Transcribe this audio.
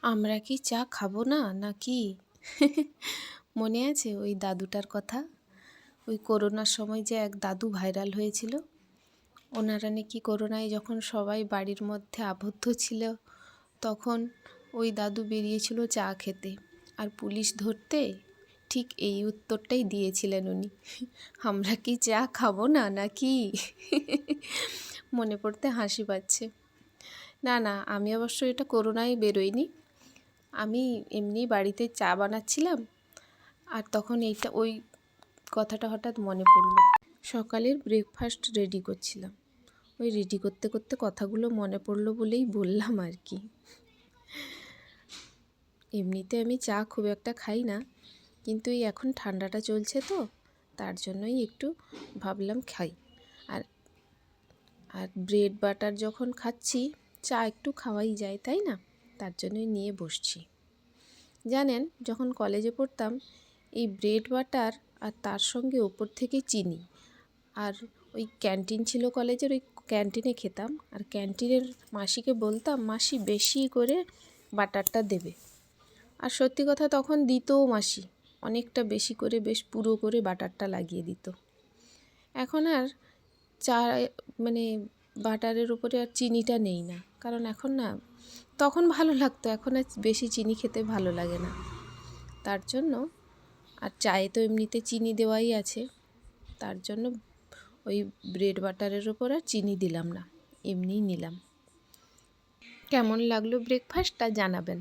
আমরা কি চা খাবো না নাকি? মনে আছে ওই দাদুটার কথা? ওই করোনার সময় যে এক দাদু ভাইরাল হয়েছিল। ওনারা নাকি করোনায় যখন সবাই বাড়ির মধ্যে আবদ্ধ ছিল, তখন ওই দাদু বেরিয়েছিল চা খেতে, আর পুলিশ ধরতে ঠিক এই উত্তরটাই দিয়েছিলেন উনি। আমরা কি চা খাবো না নাকি? মনে পড়তে হাসি পাচ্ছে। না না, আমি অবশ্য এটা করোনায় বেরোইনি। আমি এমনি বাড়িতে চা বানাচ্ছিলাম, আর তখন ওই কথাটা হঠাৎ মনে পড়লো। সকালের ব্রেকফাস্ট রেডি করছিলাম, ওই রেডি করতে করতে কথাগুলো মনে পড়লো বলেই বললাম আর কি। এমনিতে আমি চা খুব একটা খাই না, কিন্তু এই এখন ঠান্ডাটা চলছে তো, তার জন্যই একটু ভাবলাম খাই। আর আর ব্রেড বাটার যখন খাচ্ছি, চা একটু খাওয়াই যায়, তাই না? তার জন্যই নিয়ে বসছি। জানেন, যখন কলেজে পড়তাম, এই ব্রেড বাটার আর তার সঙ্গে ওপর থেকে চিনি, আর ওই ক্যান্টিন ছিল কলেজের, ওই ক্যান্টিনে খেতাম। আর ক্যান্টিনের মাসিকে বলতাম, মাসি বেশি করে বাটারটা দেবে। আর সত্যি কথা, তখন দিতও মাসি, অনেকটা বেশি করে, বেশ পুরো করে বাটারটা লাগিয়ে দিত। এখন আর চা মানে বাটারের উপরে আর চিনিটা নেই না, কারণ এখন না, তখন ভালো লাগতো, এখন আর বেশি চিনি খেতে ভালো লাগে না। তার জন্য, আর চায়ে তো এমনিতে চিনি দেওয়াই আছে, তার জন্য ওই ব্রেড বাটারের ওপর আর চিনি দিলাম না, এমনিই নিলাম। কেমন লাগলো ব্রেকফাস্টটা জানাবেন।